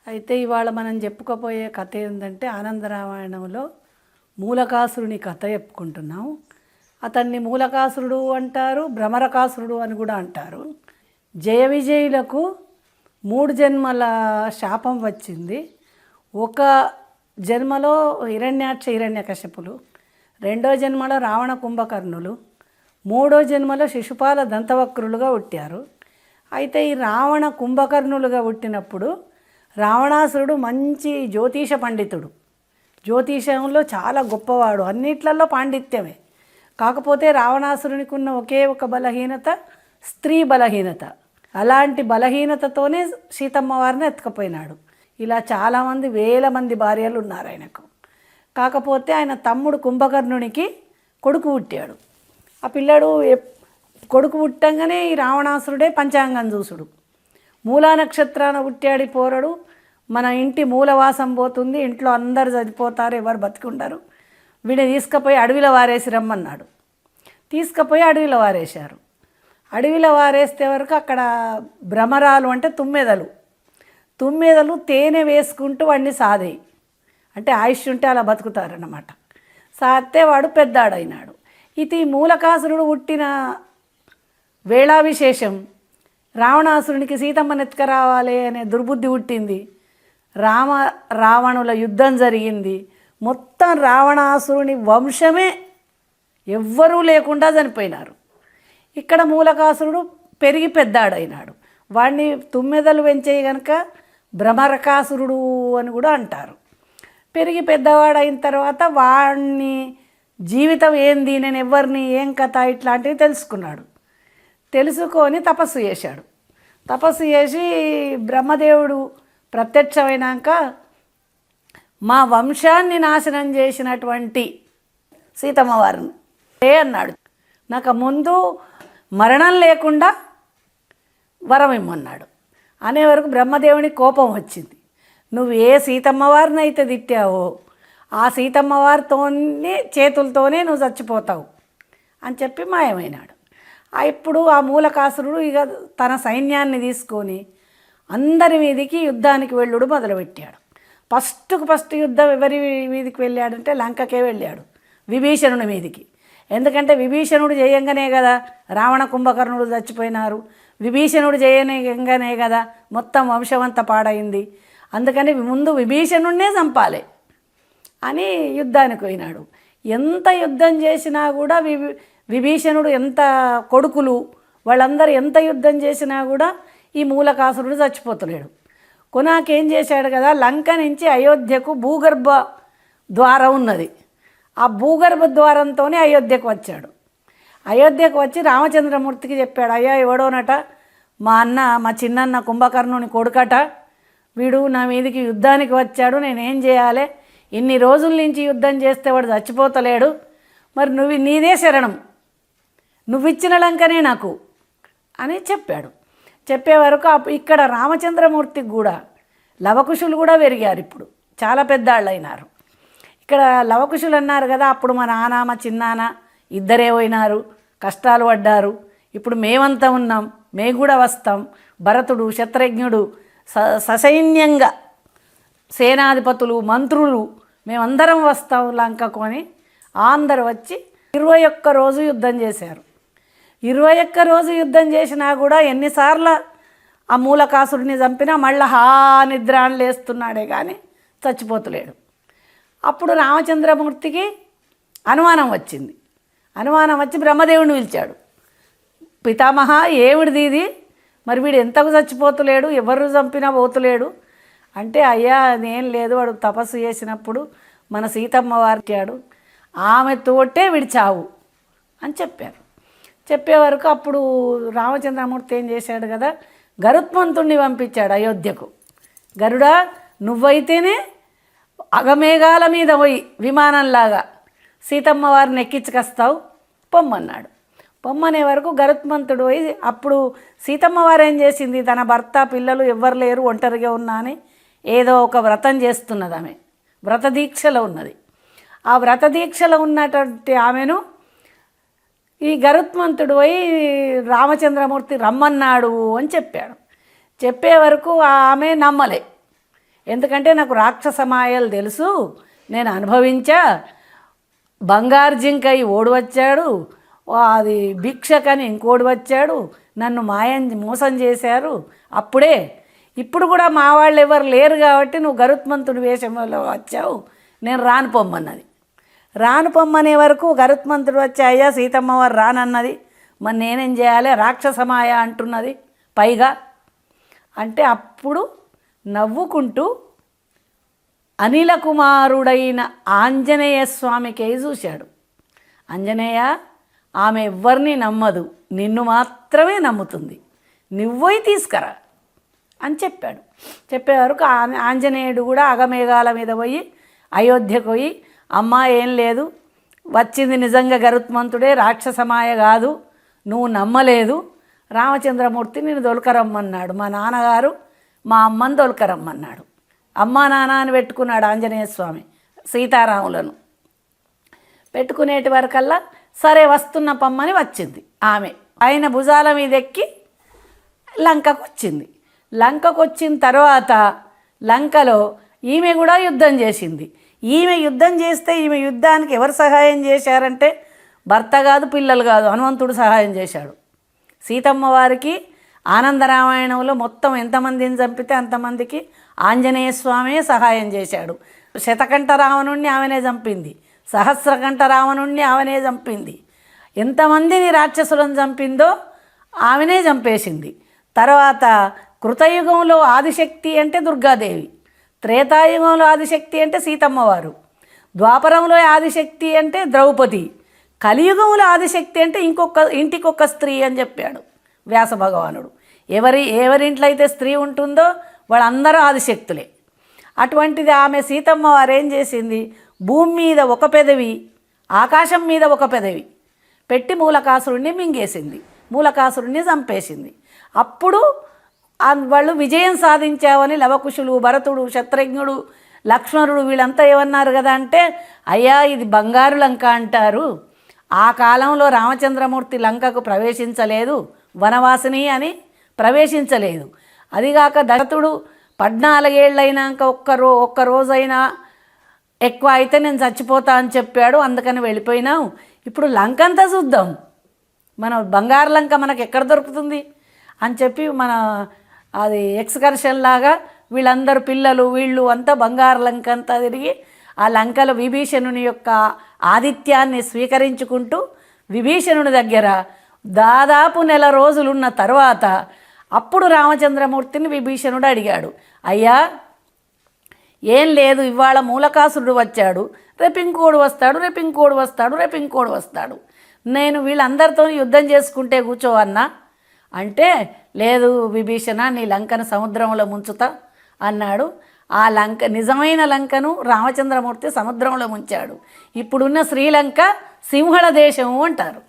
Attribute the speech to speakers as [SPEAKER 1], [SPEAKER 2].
[SPEAKER 1] అయితే ఇవాళ మనం చెప్పుకోపోయే కథ ఏంటంటే ఆనందరామాయణంలో మూలకాసురుని కథ చెప్పుకుంటున్నాం. అతన్ని మూలకాసురుడు అంటారు, భ్రమరకాసురుడు అని కూడా అంటారు. జయ విజయులకు 3 జన్మల శాపం వచ్చింది. ఒక జన్మలో హిరణ్యాక్ష హిరణ్యకశిపులు, 2వ జన్మలో రావణ కుంభకర్ణులు, 3వ జన్మలో శిశుపాల దంతవక్రులుగా పుట్టారు. అయితే ఈ రావణ కుంభకర్ణులుగా పుట్టినప్పుడు రావణాసురుడు మంచి జ్యోతిష పండితుడు, జ్యోతిషంలో చాలా గొప్పవాడు, అన్నిట్లలో పాండిత్యమే. కాకపోతే రావణాసురునికి ఉన్న ఒకే ఒక బలహీనత, స్త్రీ బలహీనత. అలాంటి బలహీనతతోనే సీతమ్మ వారిని ఎత్తుకపోయినాడు. ఇలా చాలామంది వేల మంది భార్యలు ఉన్నారు ఆయనకు. కాకపోతే ఆయన తమ్ముడు కుంభకర్ణునికి కొడుకు పుట్టాడు. ఆ పిల్లడు కొడుకు పుట్టంగానే ఈ రావణాసురుడే పంచాంగం చూసుడు. మూలా నక్షత్రాన పుట్టాడు పోరడు, మన ఇంటి మూలవాసం పోతుంది, ఇంట్లో అందరు చనిపోతారు, ఎవరు బతికుంటారు, వీడిని తీసుకుపోయి అడవిలో వారేసి రమ్మన్నాడు. తీసుకుపోయి అడవిలో వారేశారు. అడవిలో వారేస్తే వరకు అక్కడ భ్రమరాలు అంటే తుమ్మెదలు తేనె వేసుకుంటూ వాడిని సాదేయి, అంటే ఆయుష్ ఉంటే అలా బతుకుతారన్నమాట. సాస్తే వాడు పెద్దాడైనాడు. ఇది మూలకాసురుడు పుట్టిన వేళా విశేషం. రావణాసురునికి సీతమ్మని ఎత్తుకురావాలి అనే దుర్బుద్ధి పుట్టింది. రావణుల యుద్ధం జరిగింది. మొత్తం రావణాసురుని వంశమే ఎవ్వరూ లేకుండా చనిపోయినారు. ఇక్కడ మూలకాసురుడు పెరిగి పెద్దాడైనాడు. వాడిని తుమ్మెదలు పెంచేయి కనుక భ్రమరకాసురుడు అని కూడా అంటారు. పెరిగి పెద్దవాడైన తర్వాత వాడిని జీవితం ఏంది, నేను ఎవరిని, ఏం కథ, ఇట్లాంటివి తెలుసుకున్నాడు. తెలుసుకొని తపస్సు చేశాడు. తపస్సు చేసి బ్రహ్మదేవుడు ప్రత్యక్షమైనాక మా వంశాన్ని నాశనం చేసినటువంటి సీతమ్మ వారిని అన్నాడు, నాకు ముందు మరణం లేకుండా వరం ఇమ్మన్నాడు. అనే వరకు బ్రహ్మదేవునికి కోపం వచ్చింది. నువ్వు ఏ సీతమ్మ వారిని అయితే తిట్టావో ఆ సీతమ్మ వారితోనే చేతులతోనే నువ్వు చచ్చిపోతావు అని చెప్పి మాయమైనాడు. ఇప్పుడు ఆ మూలకాసురుడు ఇక తన సైన్యాన్ని తీసుకొని అందరి మీదికి యుద్ధానికి వెళ్ళుడు మొదలుపెట్టాడు. ఫస్ట్ యుద్ధం ఎవరి మీదికి వెళ్ళాడంటే లంకకే వెళ్ళాడు, విభీషణుని మీదికి. ఎందుకంటే విభీషణుడు చేయంగానే కదా రావణ కుంభకర్ణుడు చచ్చిపోయినారు, విభీషణుడు చేయగానే కదా మొత్తం వంశమంతా పాడైంది. అందుకని ముందు విభీషణుడినే చంపాలి అని యుద్ధానికి పోయినాడు. ఎంత యుద్ధం చేసినా కూడా విభీషణుడు, ఎంత కొడుకులు వాళ్ళందరూ ఎంత యుద్ధం చేసినా కూడా ఈ మూలకాసురుడు చచ్చిపోతలేడు. కొనాకేం చేశాడు కదా, లంక నుంచి అయోధ్యకు భూగర్భ ద్వారం ఉన్నది. ఆ భూగర్భ ద్వారంతోనే అయోధ్యకు వచ్చాడు. అయోధ్యకు వచ్చి రామచంద్రమూర్తికి చెప్పాడు, అయ్యా ఎవడోనట మా చిన్నన్న కుంభకర్ణుని కొడుకట, వీడు నా మీదికి యుద్ధానికి వచ్చాడు, నేనేం చేయాలి, ఇన్ని రోజుల నుంచి యుద్ధం చేస్తే వాడు చచ్చిపోతలేడు, మరి నీదే శరణం, నువ్విచ్చిన లంకనే నాకు అని చెప్పాడు. చెప్పే వరకు ఇక్కడ రామచంద్రమూర్తికి కూడా లవకుశులు కూడా పెరిగారు, ఇప్పుడు చాలా పెద్దాళ్ళు అయినారు. ఇక్కడ లవకుశులు అన్నారు కదా, అప్పుడు మా నాన్న మా చిన్నాన్న ఇద్దరే పోయినారు, కష్టాలు పడ్డారు, ఇప్పుడు మేమంతా ఉన్నాం, మేము కూడా వస్తాం, భరతుడు శత్రుఘ్నుడు ససైన్యంగా సేనాధిపతులు మంత్రులు మేమందరం వస్తాం లంకకు అని అందరు వచ్చి 21 రోజు యుద్ధం చేశారు. 21 రోజు యుద్ధం చేసినా కూడా ఎన్నిసార్లు ఆ మూలకాసుడిని చంపినా మళ్ళీ నిద్ర అని లేస్తున్నాడే కానీ చచ్చిపోతలేడు. అప్పుడు రామచంద్రమూర్తికి అనుమానం వచ్చింది. అనుమానం వచ్చి బ్రహ్మదేవుడిని పిలిచాడు, పితామహ ఏమిడిది ఇది, మరి వీడు ఎంతకు చచ్చిపోతలేడు, ఎవరు చంపినా పోతలేడు అంటే, అయ్యా అదేం లేదు, వాడు తపస్సు చేసినప్పుడు మన సీతమ్మ వారికాడు, ఆమె తోటే వీడి చావు అని చెప్పారు. చెప్పే వరకు అప్పుడు రామచంద్రమూర్తి ఏం చేశాడు కదా, గరుత్మంతుణ్ణి పంపించాడు అయోధ్యకు. గరుడా, నువ్వైతేనే అగమేఘాల మీద పోయి విమానంలాగా సీతమ్మ వారిని ఎక్కించుకొస్తావు, పొమ్మన్నాడు. పొమ్మనే వరకు గరుత్మంతుడు పోయి, అప్పుడు సీతమ్మ వారు ఏం చేసింది, తన భర్త పిల్లలు ఎవ్వరు లేరు, ఒంటరిగా ఉన్నా అని ఏదో ఒక వ్రతం చేస్తున్నది. ఆమె వ్రత దీక్షలో ఉన్నది. ఆ వ్రత దీక్షలో ఉన్నటువంటి ఆమెను ఈ గరుత్మంతుడు పోయి రామచంద్రమూర్తి రమ్మన్నాడు అని చెప్పాడు. చెప్పే వరకు ఆమె నమ్మలే. ఎందుకంటే నాకు రాక్షస మాయలు తెలుసు, నేను అనుభవించా. బంగారు జింకై ఓడి వచ్చాడు, అది భిక్షకని ఇంకోటి వచ్చాడు, నన్ను మోసం చేశారు. అప్పుడే ఇప్పుడు కూడా మా వాళ్ళు ఎవరు లేరు కాబట్టి నువ్వు గరుత్మంతుడి వేషంలో వచ్చావు, నేను రాను పొమ్మన్నది. రాను పొమ్మనే వరకు గరుత్మంతుడు వచ్చి అయ్యా సీతమ్మ వారు రానన్నది, మరి నేనేం చేయాలి, రాక్షసమాయ అంటున్నది పైగా అంటే అప్పుడు నవ్వుకుంటూ అనిల కుమారుడైన ఆంజనేయ స్వామికి చూశాడు. ఆంజనేయ, ఆమె ఎవ్వరిని నమ్మదు, నిన్ను మాత్రమే నమ్ముతుంది, నువ్వోయి తీసుకురా అని చెప్పాడు. చెప్పేవరకు ఆంజనేయుడు కూడా అగమేఘాల మీద పోయి అయోధ్యకు పోయి, అమ్మ ఏం లేదు, వచ్చింది నిజంగా గరుత్మంతుడే, రాక్షసమాయ కాదు, నువ్వు నమ్మలేదు, రామచంద్రమూర్తి నేను దొలకరమ్మన్నాడు, మా నాన్నగారు మా అమ్మని దొలకరమ్మన్నాడు. అమ్మా నాన్న అని పెట్టుకున్నాడు ఆంజనేయ స్వామి సీతారాములను. పెట్టుకునేటి వరకల్లా సరే వస్తున్న పమ్మని వచ్చింది ఆమె. ఆయన భుజాల మీద ఎక్కి లంకకు వచ్చింది. లంకకు వచ్చిన తర్వాత లంకలో ఈమె కూడా యుద్ధం చేసింది. ఈమె యుద్ధం చేస్తే ఈమె యుద్ధానికి ఎవరు సహాయం చేశారంటే భర్త కాదు, పిల్లలు కాదు, హనుమంతుడు సహాయం చేశాడు. సీతమ్మ వారికి ఆనందరామాయణంలో మొత్తం ఎంతమందిని చంపితే అంతమందికి ఆంజనేయ స్వామే సహాయం చేశాడు. శతకంఠ రావణుణ్ణి ఆమెనే చంపింది, సహస్రకంఠ రావణుణ్ణి ఆమెనే చంపింది. ఎంతమందిని రాక్షసులను చంపిందో ఆమెనే చంపేసింది. తర్వాత కృతయుగంలో ఆదిశక్తి అంటే దుర్గాదేవి, త్రేతాయుగంలో ఆదిశక్తి అంటే సీతమ్మవారు, ద్వాపరంలో ఆదిశక్తి అంటే ద్రౌపది, కలియుగంలో ఆదిశక్తి అంటే ఇంటికొక స్త్రీ అని చెప్పాడు వ్యాస భగవానుడు. ఎవరింట్లో అయితే స్త్రీ ఉంటుందో వాళ్ళందరూ ఆదిశక్తులే. అటువంటిది ఆమె సీతమ్మ వారు ఏం చేసింది, భూమి మీద ఒక పెదవి, ఆకాశం మీద ఒక పెదవి పెట్టి మూలకాసురుణ్ణి మింగేసింది, మూలకాసురుణ్ణి చంపేసింది. అప్పుడు వాళ్ళు విజయం సాధించావని లవకుశులు, భరతుడు, శత్రుఘ్నుడు, లక్ష్మణుడు వీళ్ళంతా ఏమన్నారు కదా అంటే, అయ్యా ఇది బంగారు లంక అంటారు, ఆ కాలంలో రామచంద్రమూర్తి లంకకు ప్రవేశించలేదు, వనవాసిని అని ప్రవేశించలేదు. అదిగాక దశరథుడు 14 ఏళ్ళైనాక ఒక్క రోజైనా ఎక్కువ అయితే నేను చచ్చిపోతా అని చెప్పాడు, అందుకని వెళ్ళిపోయినాం. ఇప్పుడు లంక అంతా చూద్దాం, మన బంగారు లంక మనకు ఎక్కడ దొరుకుతుంది అని చెప్పి మన అది ఎక్స్కర్షన్ లాగా వీళ్ళందరూ పిల్లలు వీళ్ళు అంతా బంగారు లంక అంతా తిరిగి ఆ లంకలో విభీషణుని యొక్క ఆతిథ్యాన్ని స్వీకరించుకుంటూ విభీషణుని దగ్గర దాదాపు 1 నెల రోజులున్న తర్వాత అప్పుడు రామచంద్రమూర్తిని విభీషణుడు అడిగాడు, అయ్యా ఏం లేదు, ఇవాళ మూలకాసురుడు వచ్చాడు, రేపు ఇంకోడు వస్తాడు, రేపు ఇంకోడు వస్తాడు, రేపు ఇంకోడు వస్తాడు, నేను వీళ్ళందరితో యుద్ధం చేసుకుంటే కూర్చోవన్నా అంటే, లేదు విభీషణ, నీ లంకను సముద్రంలో ముంచుతా అన్నాడు. ఆ లంక నిజమైన లంకను రామచంద్రమూర్తి సముద్రంలో ముంచాడు. ఇప్పుడున్న శ్రీలంక సింహళ దేశము అంటారు.